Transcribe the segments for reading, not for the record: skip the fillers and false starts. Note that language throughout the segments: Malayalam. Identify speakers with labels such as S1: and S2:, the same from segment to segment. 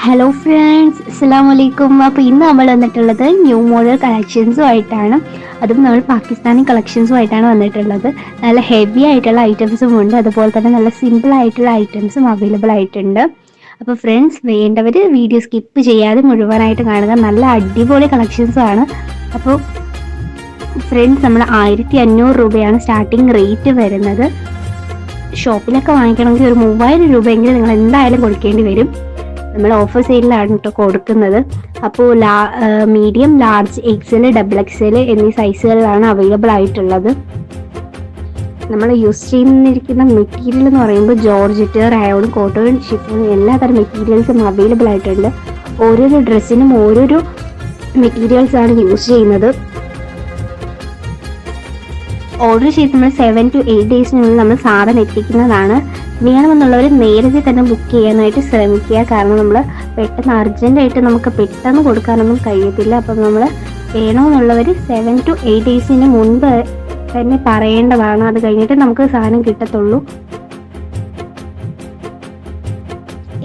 S1: ഹലോ ഫ്രണ്ട്സ്, അസ്സലാമലൈക്കും. അപ്പോൾ ഇന്ന് നമ്മൾ വന്നിട്ടുള്ളത് ന്യൂ മോഡൽ കളക്ഷൻസുമായിട്ടാണ്. അതും നമ്മൾ പാകിസ്ഥാനി കളക്ഷൻസുമായിട്ടാണ് വന്നിട്ടുള്ളത്. നല്ല ഹെവി ആയിട്ടുള്ള ഐറ്റംസും ഉണ്ട്, അതുപോലെ തന്നെ നല്ല സിമ്പിൾ ആയിട്ടുള്ള ഐറ്റംസും അവൈലബിൾ ആയിട്ടുണ്ട്. അപ്പോൾ ഫ്രണ്ട്സ്, വേണ്ടവർ വീഡിയോ സ്കിപ്പ് ചെയ്യാതെ മുഴുവനായിട്ട് കാണുക. നല്ല അടിപൊളി കളക്ഷൻസുമാണ്. അപ്പോൾ ഫ്രണ്ട്സ്, നമ്മൾ 1500 രൂപയാണ് സ്റ്റാർട്ടിങ് റേറ്റ് വരുന്നത്. ഷോപ്പിലൊക്കെ വാങ്ങിക്കണമെങ്കിൽ ഒരു 3000 രൂപയെങ്കിലും നിങ്ങൾ എന്തായാലും കൊടുക്കേണ്ടി വരും. നമ്മൾ ഓഫർ സെയിലാണ് കേട്ടോ കൊടുക്കുന്നത്. അപ്പോൾ medium, large, XL, double XL എന്നീ സൈസുകളിലാണ് അവൈലബിൾ ആയിട്ടുള്ളത്. നമ്മൾ യൂസ് ചെയ്യുന്നിരിക്കുന്ന മെറ്റീരിയൽ എന്ന് പറയുമ്പോൾ ജോർജറ്റ്, റയോൺ, കോട്ടൺ, ഷിഫോൺ എല്ലാ തരം മെറ്റീരിയൽസും അവൈലബിൾ ആയിട്ടുണ്ട്. ഓരോരോ ഡ്രസ്സിനും ഓരോരോ മെറ്റീരിയൽസാണ് യൂസ് ചെയ്യുന്നത്. ഓർഡർ ചെയ്ത് നമ്മൾ 7 to 8 ഡേയ്സിനുള്ളിൽ നമ്മൾ സാധനം എത്തിക്കുന്നതാണ്. വേണമെന്നുള്ളവർ നേരത്തെ തന്നെ ബുക്ക് ചെയ്യാനായിട്ട് ശ്രമിക്കുക. കാരണം നമ്മൾ പെട്ടെന്ന് അർജൻറ്റായിട്ട് നമുക്ക് പെട്ടെന്ന് കൊടുക്കാനൊന്നും കഴിയത്തില്ല. അപ്പം നമ്മൾ വേണമെന്നുള്ളവർ 7 to 8 ഡേയ്സിന് മുൻപ് തന്നെ പറയേണ്ടതാണ്. അത് കഴിഞ്ഞിട്ട് നമുക്ക് സാധനം കിട്ടത്തുള്ളൂ.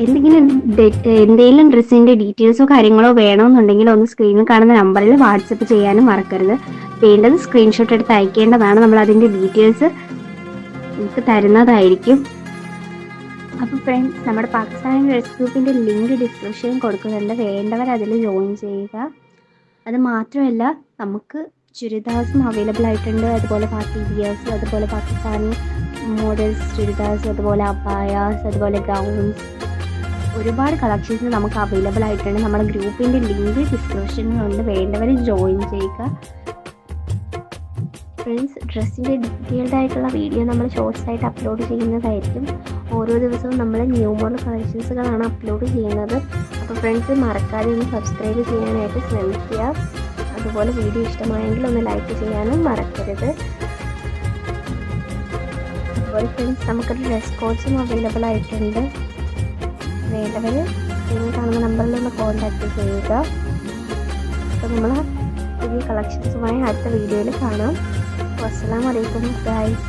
S1: എന്തെങ്കിലും ഡ്രസ്സിൻ്റെ ഡീറ്റെയിൽസോ കാര്യങ്ങളോ വേണമെന്നുണ്ടെങ്കിൽ ഒന്ന് സ്ക്രീനിൽ കാണുന്ന നമ്പറിൽ വാട്സപ്പ് ചെയ്യാനും മറക്കരുത്. വേണ്ടത് സ്ക്രീൻഷോട്ട് എടുത്ത് അയക്കേണ്ടതാണ്. നമ്മൾ അതിൻ്റെ ഡീറ്റെയിൽസ് നിങ്ങൾക്ക് തരുന്നതായിരിക്കും. അപ്പോൾ ഫ്രണ്ട്സ്, നമ്മുടെ പാകിസ്ഥാനി ഡ്രസ് ഗ്രൂപ്പിൻ്റെ ലിങ്ക് ഡിസ്ക്രിപ്ഷനിൽ കൊടുക്കുന്നുണ്ട്. വേണ്ടവർ അതിൽ ജോയിൻ ചെയ്യുക. അത് മാത്രമല്ല, നമുക്ക് ചുരിദാർസും അവൈലബിൾ ആയിട്ടുണ്ട്. അതുപോലെ പാർട്ടി വിയേഴ്സ്, അതുപോലെ പാകിസ്ഥാനി മോഡൽസ് ചുരിദാർസ്, അതുപോലെ അബായാസ്, അതുപോലെ ഗൗൺസ്, ഒരുപാട് കളക്ഷൻസ് നമുക്ക് അവൈലബിൾ ആയിട്ടുണ്ട്. നമ്മുടെ ഗ്രൂപ്പിൻ്റെ ലിങ്ക് ഡിസ്ക്രിപ്ഷനിലുണ്ട്. വേണ്ടവർ ജോയിൻ ചെയ്യുക. ഫ്രണ്ട്സ്, ഡ്രസ്സിൻ്റെ ഡീറ്റെയിൽഡ് ആയിട്ടുള്ള വീഡിയോ നമ്മൾ ഷോർട്സ് ആയിട്ട് അപ്ലോഡ് ചെയ്യുന്നതായിരിക്കും. ഓരോ ദിവസവും നമ്മൾ ന്യൂ മോഡൽ കളക്ഷൻസുകളാണ് അപ്ലോഡ് ചെയ്യുന്നത്. അപ്പോൾ ഫ്രണ്ട്സ്, മറക്കാതെ ഒന്ന് സബ്സ്ക്രൈബ് ചെയ്യാനായിട്ട് ശ്രമിക്കുക. അതുപോലെ വീഡിയോ ഇഷ്ടമായെങ്കിൽ ഒന്ന് ലൈക്ക് ചെയ്യാനും മറക്കരുത്. അതുപോലെ ഫ്രണ്ട്സ്, നമുക്കൊരു ഡ്രസ് കോഡ്സും അവൈലബിൾ ആയിട്ടുണ്ട്. വേണ്ടവർ സ്ക്രീനിൽ കാണുന്ന നമ്പറിൽ ഒന്ന് കോൺടാക്റ്റ് ചെയ്യുക. അപ്പോൾ നമ്മൾ പുതിയ കളക്ഷൻസുമായി അടുത്ത വീഡിയോയിൽ കാണാം. അസ്സലാമു അലൈക്കും ഗൈസ്.